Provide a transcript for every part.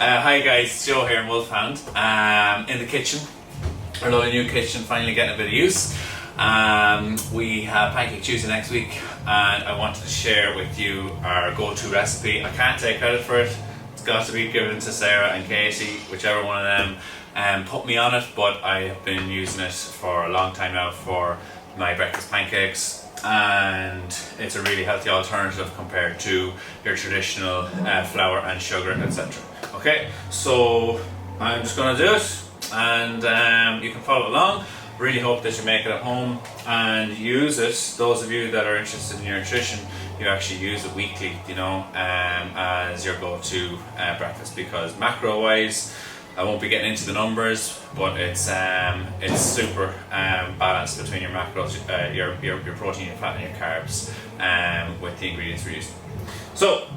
Hi guys, Joe here in Wolfhound. In the kitchen, our lovely new kitchen, finally getting a bit of use. We have Pancake Tuesday next week, and I wanted to share with you our go-to recipe. I can't take credit for it. It's got to be given to Sarah and Katie, whichever one of them put me on it, but I have been using it for a long time now for my breakfast pancakes. And it's a really healthy alternative compared to your traditional flour and sugar, etc. Okay, so I'm just going to do it, and you can follow along. Really hope that you make it at home and use it. Those of you that are interested in your nutrition, you actually use it weekly, you know, as your go-to breakfast, because macro-wise, I won't be getting into the numbers, but it's super balanced between your macros, your protein, your fat, and your carbs, with the ingredients we're using. So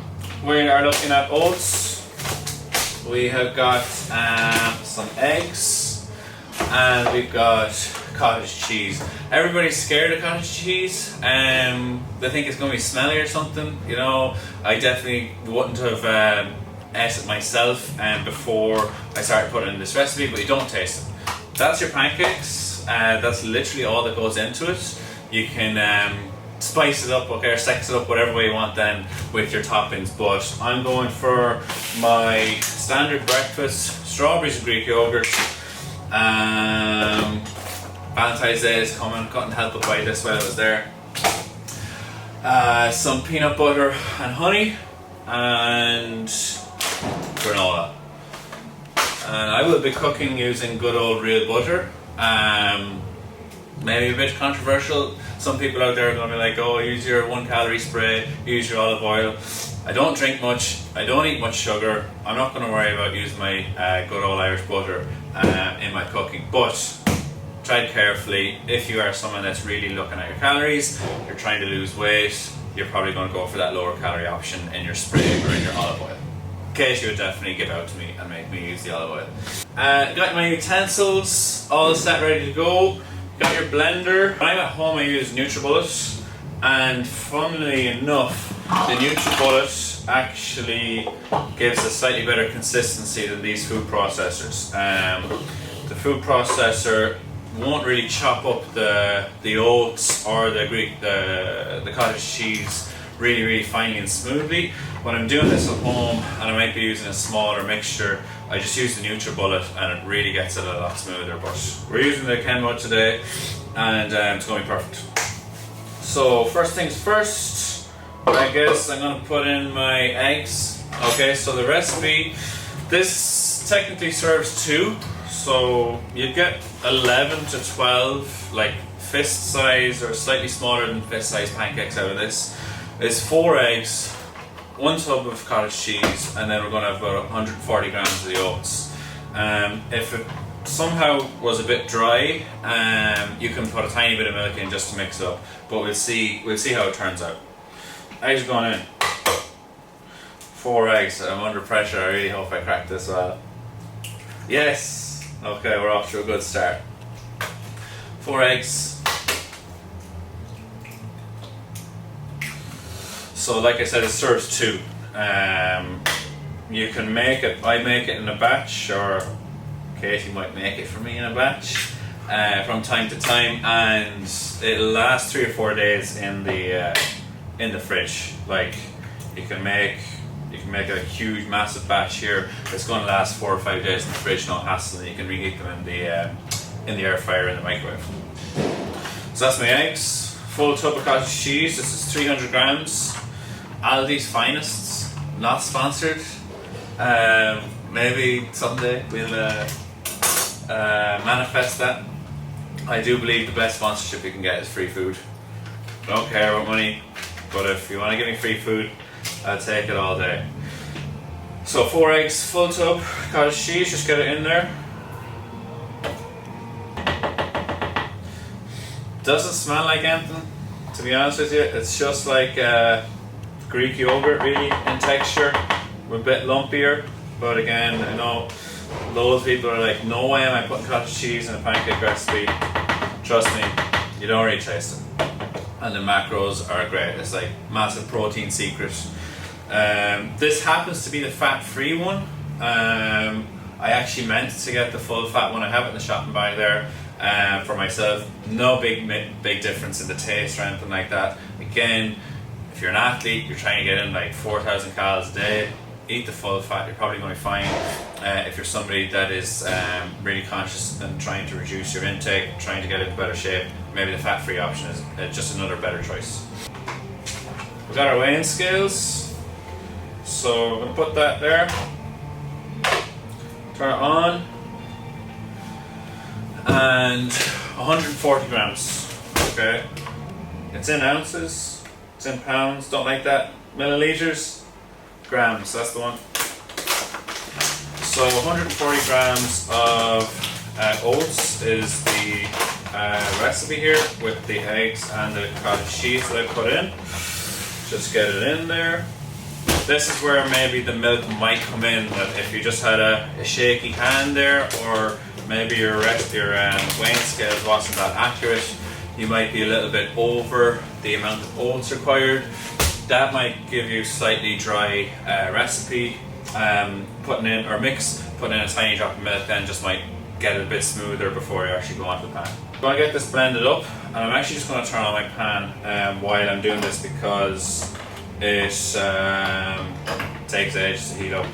we are looking at oats. We have got some eggs, and we've got cottage cheese. Everybody's scared of cottage cheese. They think it's going to be smelly or something. You know, I definitely wouldn't have ate it myself before I started putting in this recipe, but you don't taste it. That's your pancakes. That's literally all that goes into it. You can spice it up, okay, or sex it up whatever way you want then with your toppings, but I'm going for my standard breakfast: strawberries and Greek yogurt. Valentine's Day is coming, couldn't help but buy this while I was there. Some peanut butter and honey, and granola. And I will be cooking using good old real butter. Maybe a bit controversial. Some people out there are going to be like, oh, use your 1 calorie spray, use your olive oil. I don't drink much, I don't eat much sugar. I'm not going to worry about using my good old Irish butter in my cooking, but tread carefully. If you are someone that's really looking at your calories, you're trying to lose weight, you're probably going to go for that lower calorie option in your spray or in your olive oil. Katie would definitely give out to me and make me use the olive oil. Got my utensils all set, ready to go. Got your blender. When I'm at home, I use NutriBullet, and funnily enough, the NutriBullet actually gives a slightly better consistency than these food processors. The food processor won't really chop up the oats or the cottage cheese really finely and smoothly. When I'm doing this at home, and I might be using a smaller mixture, I just use the NutriBullet, and it really gets it a lot smoother. But we're using the Kenwood today, and it's going to be perfect. So first things first, I guess I'm going to put in my eggs. Okay, so the recipe, this technically serves 2, so you get 11 to 12 like fist size or slightly smaller than fist size pancakes out of this. It's 4 eggs, 1 tub of cottage cheese, and then we're going to have about 140 grams of the oats. If it somehow was a bit dry, you can put a tiny bit of milk in just to mix it up, but we'll see how it turns out. Eggs are going in. 4 eggs. I'm under pressure. I really hope I crack this well. Yes. Okay, we're off to a good start. 4 eggs. So like I said, it serves 2. You can make it, I make it in a batch, or Katie might make it for me in a batch from time to time, and it'll last 3 or 4 days in the fridge. Like you can make a huge massive batch here. It's going to last 4 or 5 days in the fridge, no hassle, and you can reheat them in the air fryer, in the microwave. So that's my eggs. Full tub of cottage cheese. This is 300 grams. Aldi's Finest, not sponsored. Maybe someday we'll manifest that. I do believe the best sponsorship you can get is free food. I don't care about money, but if you want to give me free food, I'll take it all day. So 4 eggs, full tub, cottage cheese, just get it in there. Doesn't smell like anything, to be honest with you. It's just like Greek yogurt really in texture, a bit lumpier, but again, I know loads of people are like, no way am I putting cottage cheese in a pancake recipe. Trust me, you don't really taste it. And the macros are great. It's like massive protein secret. This happens to be the fat-free one, I actually meant to get the full fat one. I have it in the shopping bag there for myself. No big difference in the taste or anything like that. Again, if you're an athlete, you're trying to get in like 4,000 calories a day, eat the full fat, you're probably going to be fine. If you're somebody that is really conscious and trying to reduce your intake, trying to get into better shape, maybe the fat-free option is just another better choice. We've got our weighing scales, so we're going to put that there. Turn it on, and 140 grams, okay? It's in ounces, it's in pounds, don't like that. Milliliters, grams, that's the one. So 140 grams of oats is the recipe here with the eggs and the cottage cheese that I put in. Just get it in there. This is where maybe the milk might come in, that if you just had a shaky hand there, or maybe your weighing scales wasn't that accurate, you might be a little bit over the amount of oats required. That might give you slightly dry recipe. Putting in a tiny drop of milk then just might get it a bit smoother before you actually go onto the pan. I'm going to get this blended up, and I'm actually just going to turn on my pan while I'm doing this, because it takes ages to heat up.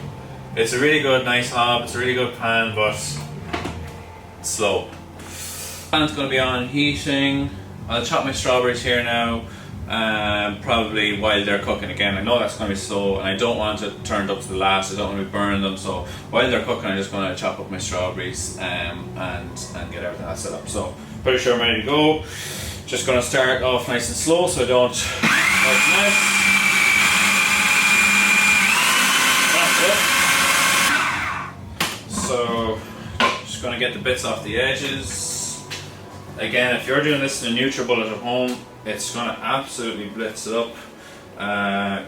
It's a really good, nice hob, it's a really good pan, but slow. Pan's going to be on heating. I'll chop my strawberries here now, probably while they're cooking. Again, I know that's going to be slow, and I don't want it turned up to the last. I don't want to be burning them, so while they're cooking I'm just going to chop up my strawberries and get everything else set up. So pretty sure I'm ready to go. Just going to start off nice and slow so I don't make a mess. So just going to get the bits off the edges. Again, if you're doing this in a NutriBullet at home, it's going to absolutely blitz it up.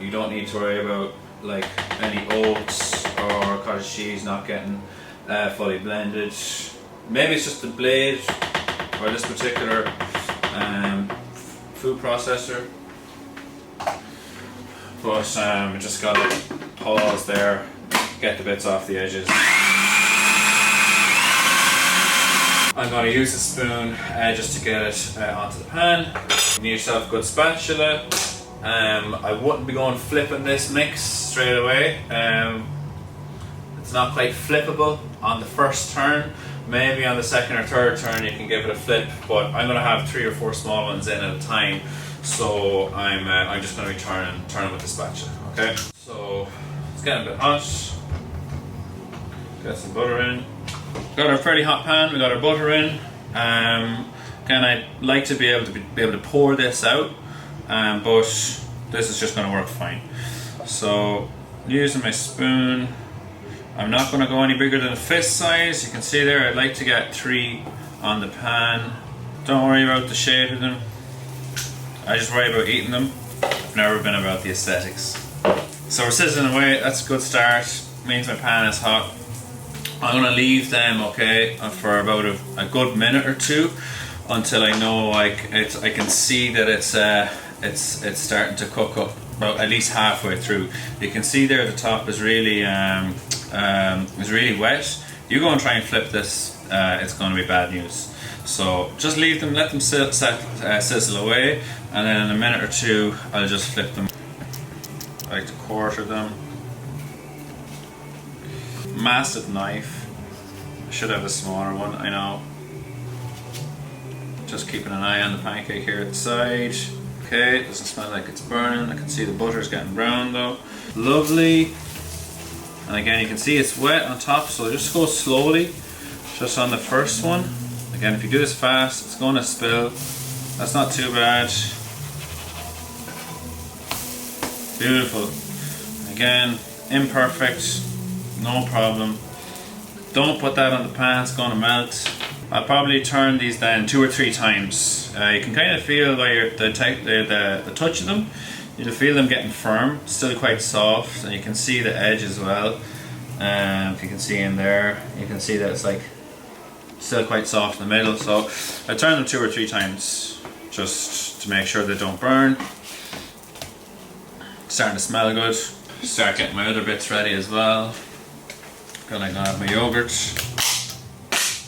You don't need to worry about like any oats or cottage cheese not getting fully blended. Maybe it's just the blade or this particular food processor, but I just got to pause there, get the bits off the edges. I'm going to use a spoon just to get it onto the pan. You need yourself a good spatula. I wouldn't be going flipping this mix straight away. It's not quite flippable on the first turn. Maybe on the second or third turn you can give it a flip, but I'm going to have 3 or 4 small ones in at a time. So I'm just going to be turning with the spatula. Okay. So it's getting a bit hot. Get some butter in. Got our fairly hot pan, we got our butter in. Again, I'd like to be able to pour this out, but this is just going to work fine. So using my spoon, I'm not going to go any bigger than a fist size. You can see there, I'd like to get 3 on the pan. Don't worry about the shape of them. I just worry about eating them. I've never been about the aesthetics. So we're sizzling away, that's a good start. Means my pan is hot. I'm going to leave them for about a good minute or 2 until I know I can see that it's starting to cook up about at least halfway through. You can see there the top is really wet. You go and try and flip this, it's going to be bad news. So just leave them, let them sizzle away, and then in a minute or 2 I'll just flip them. I like to quarter them. Massive knife. I should have a smaller one, I know. Just keeping an eye on the pancake here at the side. Okay, it doesn't smell like it's burning. I can see the butter's getting brown though. Lovely. And again, you can see it's wet on top, so just go slowly. Just on the first one. Again, if you do this fast, it's going to spill. That's not too bad. Beautiful. Again, imperfect. No problem. Don't put that on the pan, it's going to melt. I'll probably turn these then 2 or 3 times. You can kind of feel by the touch of them, you'll feel them getting firm, still quite soft, and you can see the edge as well. If you can see in there, you can see that it's like still quite soft in the middle. So I turn them 2 or 3 times just to make sure they don't burn. Starting to smell good. Start getting my other bits ready as well. Gonna have my yogurt,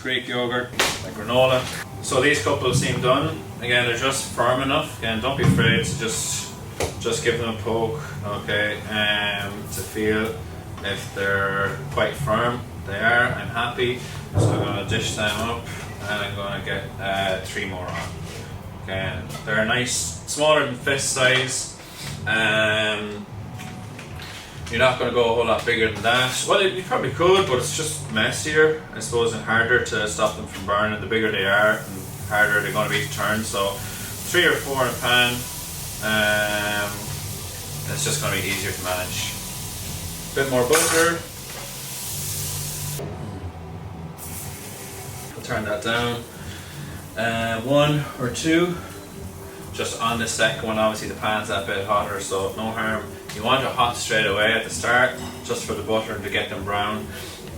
Greek yogurt, my granola. So these couple seem done. Again, they're just firm enough. Again, don't be afraid to just give them a poke, okay, to feel if they're quite firm. They are. I'm happy. So I'm gonna dish them up, and I'm gonna get 3 more on. Okay, they're nice, smaller than fist size. You're not going to go a whole lot bigger than that. Well, you probably could, but it's just messier, I suppose, and harder to stop them from burning. The bigger they are, and harder they're going to be to turn. So 3 or 4 in a pan. It's just going to be easier to manage. A bit more butter. I'll turn that down. 1 or 2. Just on the second one, obviously the pan's a bit hotter, so no harm. You want it hot straight away at the start, just for the butter and to get them brown.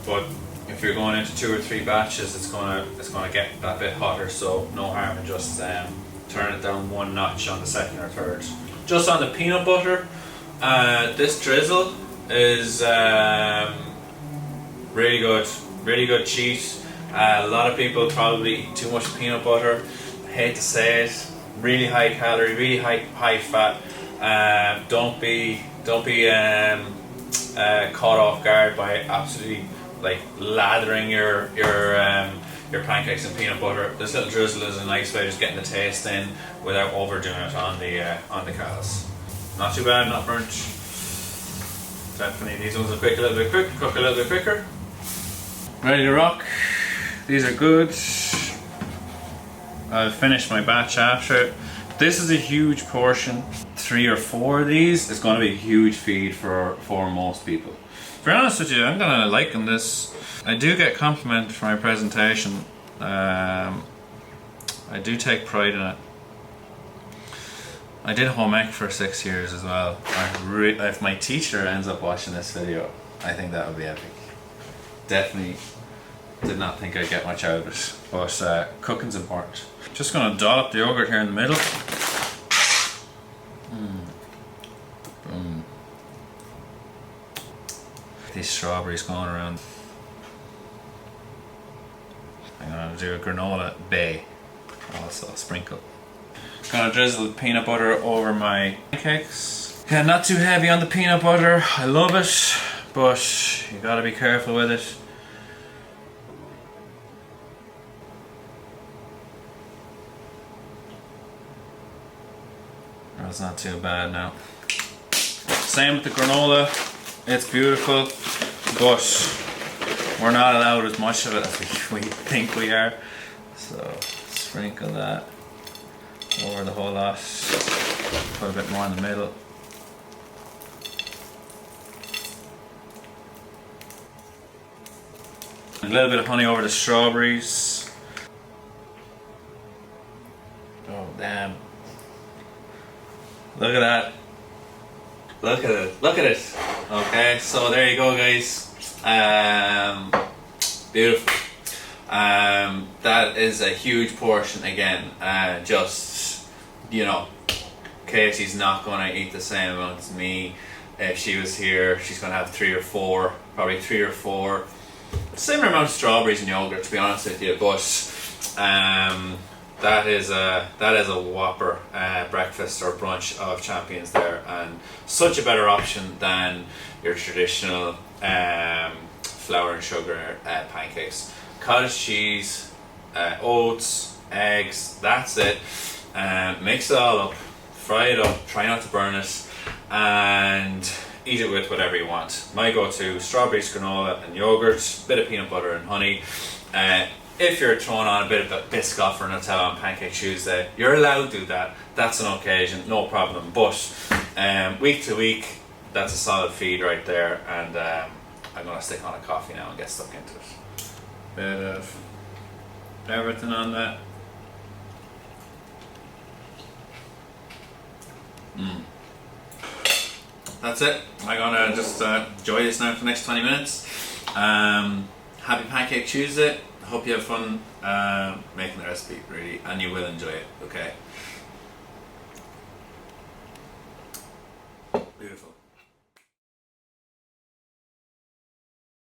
But if you're going into 2 or 3 batches, it's gonna get that bit hotter. So no harm in just turn it down 1 notch on the second or third. Just on the peanut butter, this drizzle is really good cheat. A lot of people probably eat too much peanut butter. I hate to say it. Really high calorie, really high fat. Don't be caught off guard by absolutely like lathering your pancakes in peanut butter. This little drizzle is a nice way of just getting the taste in without overdoing it on the cows. Not too bad, not burnt. Definitely these ones will cook a little bit quicker. Ready to rock. These are good. I'll finish my batch after. This is a huge portion. 3 or 4 of these is going to be a huge feed for most people. To be honest with you, I'm going to liken this. I do get compliment for my presentation. I do take pride in it. I did home ec for 6 years as well. If my teacher ends up watching this video, I think that would be epic. Definitely did not think I'd get much out of it, but cooking's important. Just gonna dollop the yogurt here in the middle. Boom. These strawberries going around. I'm gonna do a granola bay, also sprinkle. Gonna drizzle the peanut butter over my pancakes. Yeah, not too heavy on the peanut butter. I love it, but you gotta be careful with it. That's not too bad now. Same with the granola. It's beautiful, but we're not allowed as much of it as we think we are. So sprinkle that over the whole lot. Put a bit more in the middle. A little bit of honey over the strawberries. Oh damn. Look at that. Look at it. Look at it. Okay, so there you go, guys. Beautiful. That is a huge portion again. Just, you know, Katie's not going to eat the same amount as me. If she was here, she's going to have 3 or 4, probably 3 or 4. Similar amount of strawberries and yogurt, to be honest with you, but that is a whopper breakfast or brunch of champions there, and such a better option than your traditional flour and sugar pancakes. Cottage cheese, oats, eggs, that's it. Mix it all up, fry it up, try not to burn it, and eat it with whatever you want. My go-to, strawberries, granola and yogurt, bit of peanut butter and honey. If you're throwing on a bit of a Biscoff or Nutella on Pancake Tuesday, you're allowed to do that. That's an occasion, no problem. But week to week, that's a solid feed right there. And I'm going to stick on a coffee now and get stuck into it. Bit of everything on that. That's it. I'm going to just enjoy this now for the next 20 minutes. Happy Pancake Tuesday. Hope you have fun making the recipe, really, and you will enjoy it, okay?